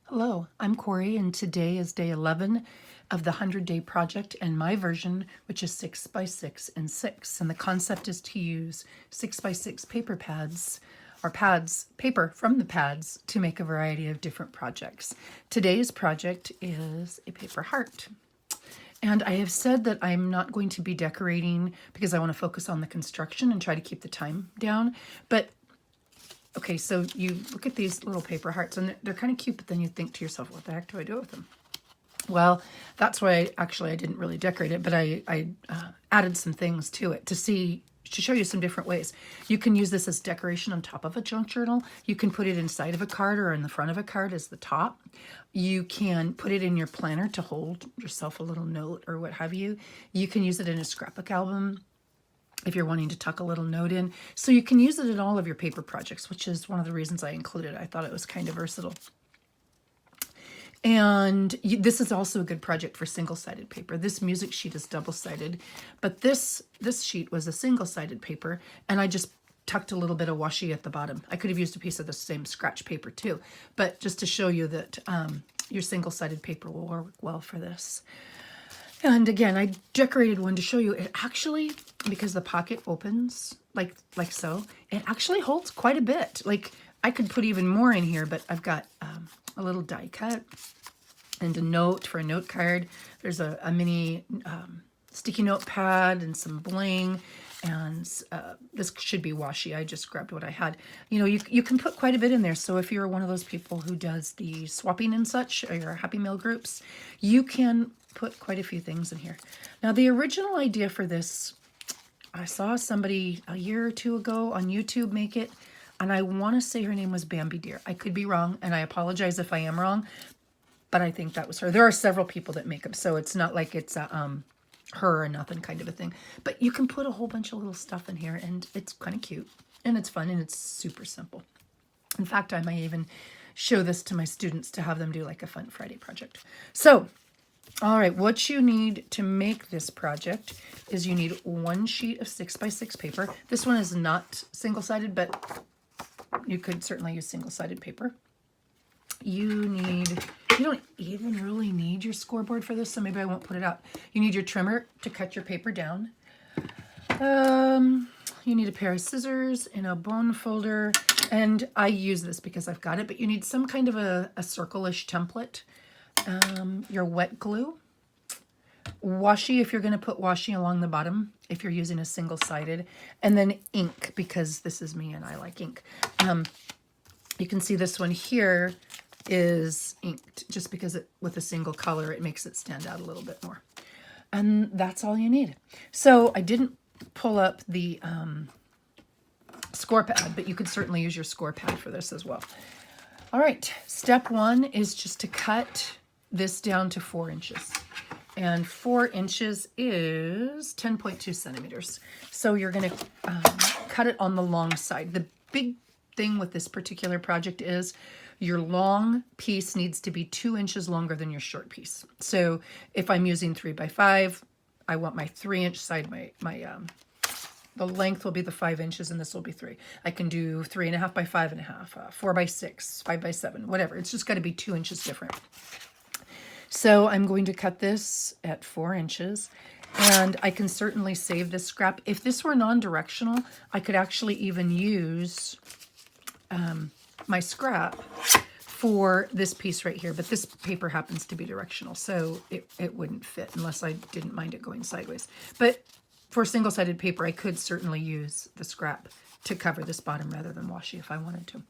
Hello, I'm Corey, and today is day 11 of the 100-day project and my version, which is 6 by 6 and 6. And the concept is to use 6 by 6 paper pads or paper from the pads to make a variety of different projects. Today's project is a paper heart. And I have said that I'm not going to be decorating because I want to focus on the construction and try to keep the time down. But okay, so you look at these little paper hearts and they're kind of cute, but then you think to yourself, what the heck do I do with them? Well, that's why I didn't really decorate it, but I added some things to it to show you some different ways. You can use this as decoration on top of a junk journal. You can put it inside of a card or in the front of a card as the top. You can put it in your planner to hold yourself a little note or what have you. You can use it in a scrapbook album if you're wanting to tuck a little note in. So you can use it in all of your paper projects, which is one of the reasons I included it. I thought it was kind of versatile. And this is also a good project for single-sided paper. This music sheet is double-sided, but this sheet was a single-sided paper, and I just tucked a little bit of washi at the bottom. I could have used a piece of the same scratch paper too, but just to show you that your single-sided paper will work well for this. And again, I decorated one to show you it actually, because the pocket opens like so, it actually holds quite a bit. Like I could put even more in here, but I've got a little die cut and a note for a note card. There's a mini sticky note pad and some bling. And this should be washi. I just grabbed what I had. You know, you can put quite a bit in there. So if you're one of those people who does the swapping and such, or your Happy Meal groups, you can put quite a few things in here. Now, the original idea for this, I saw somebody a year or two ago on YouTube make it, and I want to say her name was Bambi Deer. I could be wrong, and I apologize if I am wrong, but I think that was her. There are several people that make them, so it's not like it's a her or nothing kind of a thing. But you can put a whole bunch of little stuff in here, and it's kind of cute, and it's fun, and it's super simple. In fact, I might even show this to my students to have them do like a fun Friday project. So, all right, what you need to make this project is you need one sheet of 6 by 6 paper. This one is not single-sided, but you could certainly use single-sided paper. You don't even really need your scoreboard for this, so maybe I won't put it out. You need your trimmer to cut your paper down. You need a pair of scissors and a bone folder, and I use this because I've got it, but you need some kind of a circle-ish template. Your wet glue, washi if you're going to put washi along the bottom if you're using a single-sided, and then ink because this is me and I like ink. You can see this one here is inked just because with a single color it makes it stand out a little bit more. And that's all you need. So I didn't pull up the score pad, but you could certainly use your score pad for this as well. All right, step one is just to cut this down to 4 inches. And 4 inches is 10.2 centimeters. So you're going to cut it on the long side. The big thing with this particular project is your long piece needs to be 2 inches longer than your short piece. So if I'm using 3 by 5, I want my 3-inch side, the length will be the 5 inches, and this will be 3. I can do 3.5 by 5.5, 4 by 6, 5 by 7, whatever. It's just got to be 2 inches different. So I'm going to cut this at 4 inches, and I can certainly save this scrap. If this were non-directional, I could actually even use my scrap for this piece right here, but this paper happens to be directional, so it wouldn't fit unless I didn't mind it going sideways. But for single-sided paper, I could certainly use the scrap to cover this bottom rather than washi if I wanted to.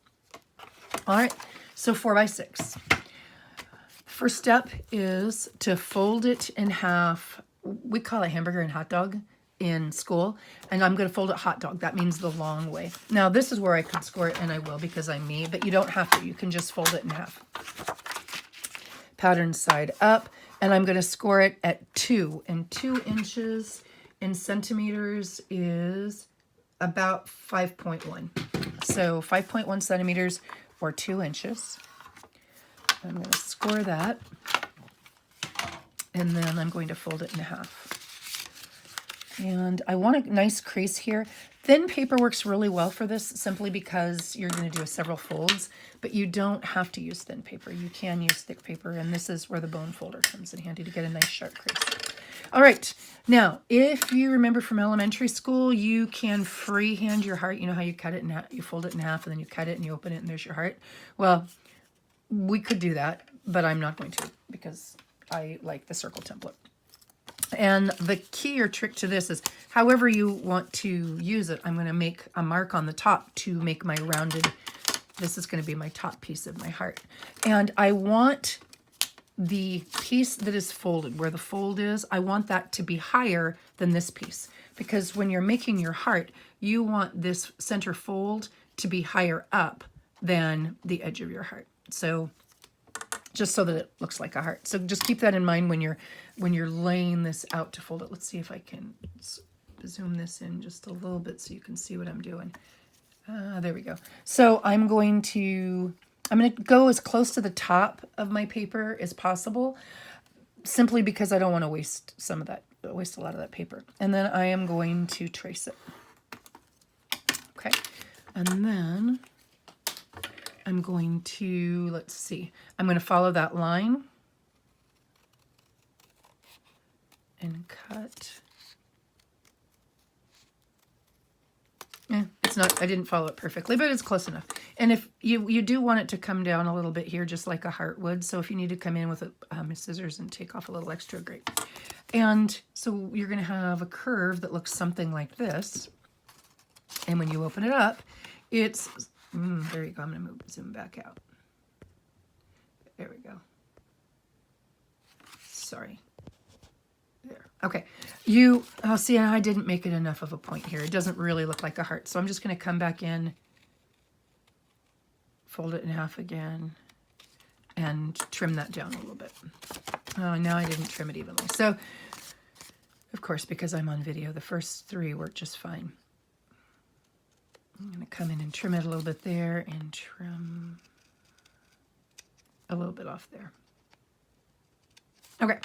All right, so 4 by 6. First step is to fold it in half. We call it hamburger and hot dog in school, and I'm going to fold it hot dog. That means the long way. Now, this is where I could score it, and I will because I'm me, but you don't have to. You can just fold it in half. Pattern side up, and I'm going to score it at 2, and 2 inches in centimeters is about 5.1. So 5.1 centimeters or 2 inches. I'm going to score that, and then I'm going to fold it in half. And I want a nice crease here. Thin paper works really well for this simply because you're going to do several folds, but you don't have to use thin paper. You can use thick paper, and this is where the bone folder comes in handy to get a nice sharp crease. All right, now, if you remember from elementary school, you can freehand your heart. You know how you cut it in half, you fold it in half, and then you cut it and you open it, and there's your heart. Well, we could do that, but I'm not going to because I like the circle template. And the key or trick to this is however you want to use it, I'm going to make a mark on the top to make my rounded, this is going to be my top piece of my heart. And I want the piece that is folded, where the fold is, I want that to be higher than this piece. Because when you're making your heart, you want this center fold to be higher up than the edge of your heart. So just so that it looks like a heart. So just keep that in mind when you're laying this out to fold it. Let's see if I can zoom this in just a little bit so you can see what I'm doing. There we go. So I'm going to go as close to the top of my paper as possible, simply because I don't want to waste a lot of that paper. And then I am going to trace it. Okay. And then I'm going to, let's see, I'm going to follow that line and cut. It's not, I didn't follow it perfectly, but it's close enough. And if you do want it to come down a little bit here, just like a heart would. So if you need to come in with scissors and take off a little extra, great. And so you're going to have a curve that looks something like this. And when you open it up, it's, there you go. I'm going to zoom back out. There we go. Sorry. There. Okay. See, I didn't make it enough of a point here. It doesn't really look like a heart. So I'm just going to come back in, fold it in half again, and trim that down a little bit. Oh, now I didn't trim it evenly. So, of course, because I'm on video, the first three work just fine. I'm going to come in and trim it a little bit there and trim a little bit off there. Okay.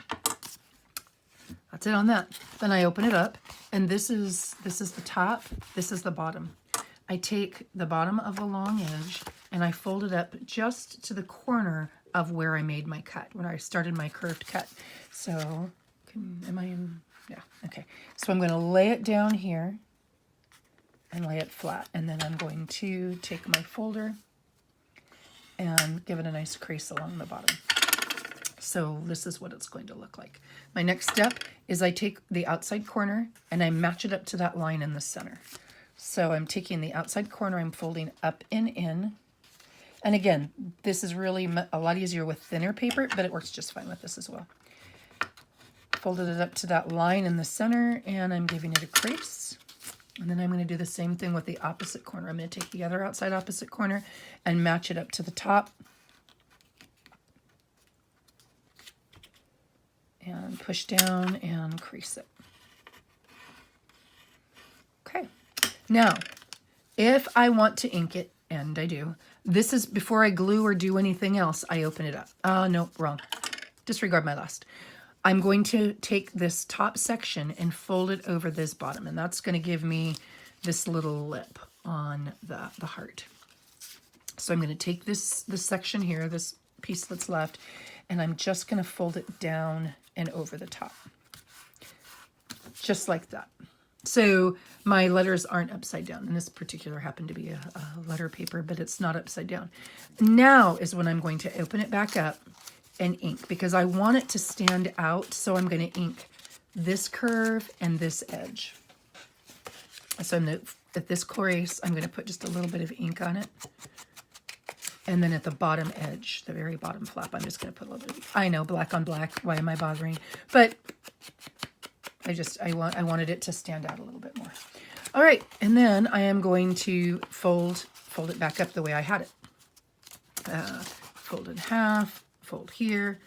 That's it on that. Then I open it up, and this is the top, this is the bottom. I take the bottom of the long edge and I fold it up just to the corner of where I made my cut, when I started my curved cut. So, am I in? Yeah, okay. So I'm going to lay it down here and lay it flat, and then I'm going to take my folder and give it a nice crease along the bottom. So this is what it's going to look like. My next step is I take the outside corner and I match it up to that line in the center. So I'm taking the outside corner, I'm folding up and in. And again, this is really a lot easier with thinner paper, but it works just fine with this as well. Folded it up to that line in the center, and I'm giving it a crease. And then I'm going to do the same thing with the opposite corner. I'm going to take the other outside opposite corner and match it up to the top. And push down and crease it. Okay. Now, if I want to ink it, and I do, this is before I glue or do anything else, I open it up. No, wrong. Disregard my last. I'm going to take this top section and fold it over this bottom, and that's going to give me this little lip on the heart. So I'm going to take this section here, this piece that's left, and I'm just going to fold it down and over the top. Just like that. So my letters aren't upside down, and this particular happened to be a letter paper, but it's not upside down. Now is when I'm going to open it back up and ink, because I want it to stand out, so I'm going to ink this curve and this edge. So I'm going to, at this crease, I'm going to put just a little bit of ink on it. And then at the bottom edge, the very bottom flap, I'm just going to put a little bit of, I know, black on black, why am I bothering? But I wanted it to stand out a little bit more. All right, and then I am going to fold it back up the way I had it. Fold in half, fold here,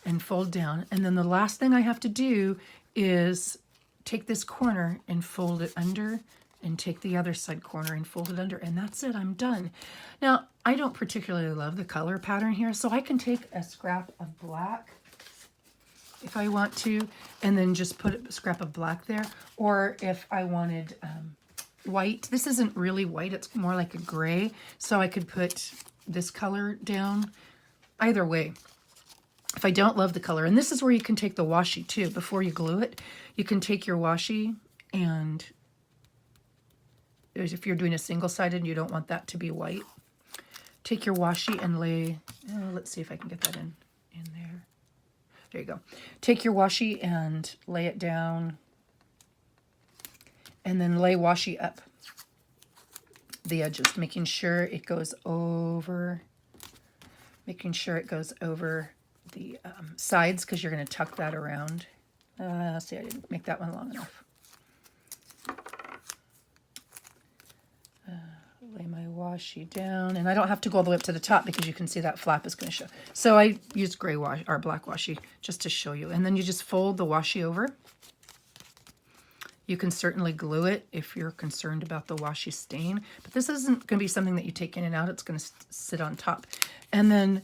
and fold down. And then the last thing I have to do is take this corner and fold it under, and take the other side corner and fold it under, and that's it, I'm done. Now, I don't particularly love the color pattern here, so I can take a scrap of black if I want to, and then just put a scrap of black there. Or if I wanted white, this isn't really white, it's more like a gray, so I could put this color down. Either way, if I don't love the color, and this is where you can take the washi too, before you glue it, you can take your washi, and if you're doing a single-sided and you don't want that to be white, take your washi and lay, let's see if I can get that in there. There you go. Take your washi and lay it down, and then lay washi up the edges, making sure it goes over, the sides, because you're going to tuck that around. See, I didn't make that one long enough. Lay my washi down, and I don't have to go all the way up to the top because you can see that flap is going to show. So I used gray washi or black washi just to show you. And then you just fold the washi over. You can certainly glue it if you're concerned about the washi stain, but this isn't going to be something that you take in and out. It's going to sit on top. And then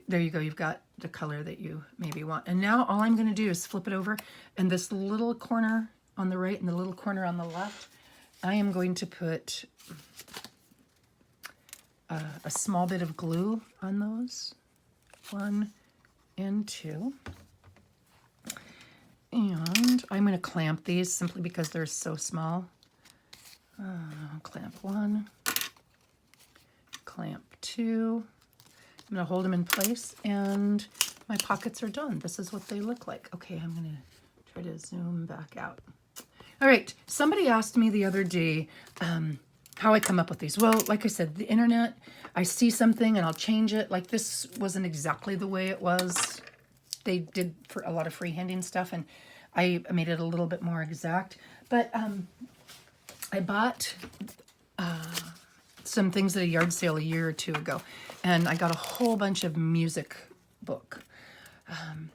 there you go. You've got the color that you maybe want. And now all I'm going to do is flip it over, and this little corner on the right and the little corner on the left, I am going to put a small bit of glue on those, 1 and 2. And I'm going to clamp these simply because they're so small. Clamp 1, clamp 2. I'm going to hold them in place, and my pockets are done. This is what they look like. Okay, I'm going to try to zoom back out. All right, somebody asked me the other day how I come up with these. Well, like I said, the internet, I see something and I'll change it. Like this wasn't exactly the way it was. They did for a lot of freehanding stuff, and I made it a little bit more exact. But I bought some things at a yard sale a year or two ago, and I got a whole bunch of music book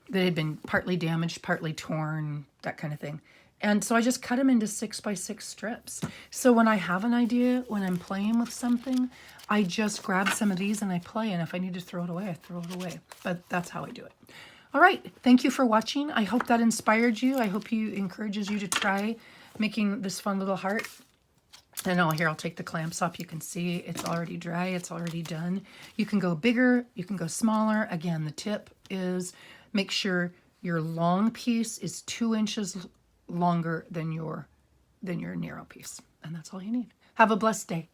that had been partly damaged, partly torn, that kind of thing. And so I just cut them into 6x6 strips. So when I have an idea, when I'm playing with something, I just grab some of these and I play. And if I need to throw it away, I throw it away. But that's how I do it. All right. Thank you for watching. I hope that inspired you. I hope you encourages you to try making this fun little heart. And here, I'll take the clamps off. You can see it's already dry. It's already done. You can go bigger. You can go smaller. Again, the tip is make sure your long piece is 2 inches longer than your narrow piece. And that's all you need. Have a blessed day.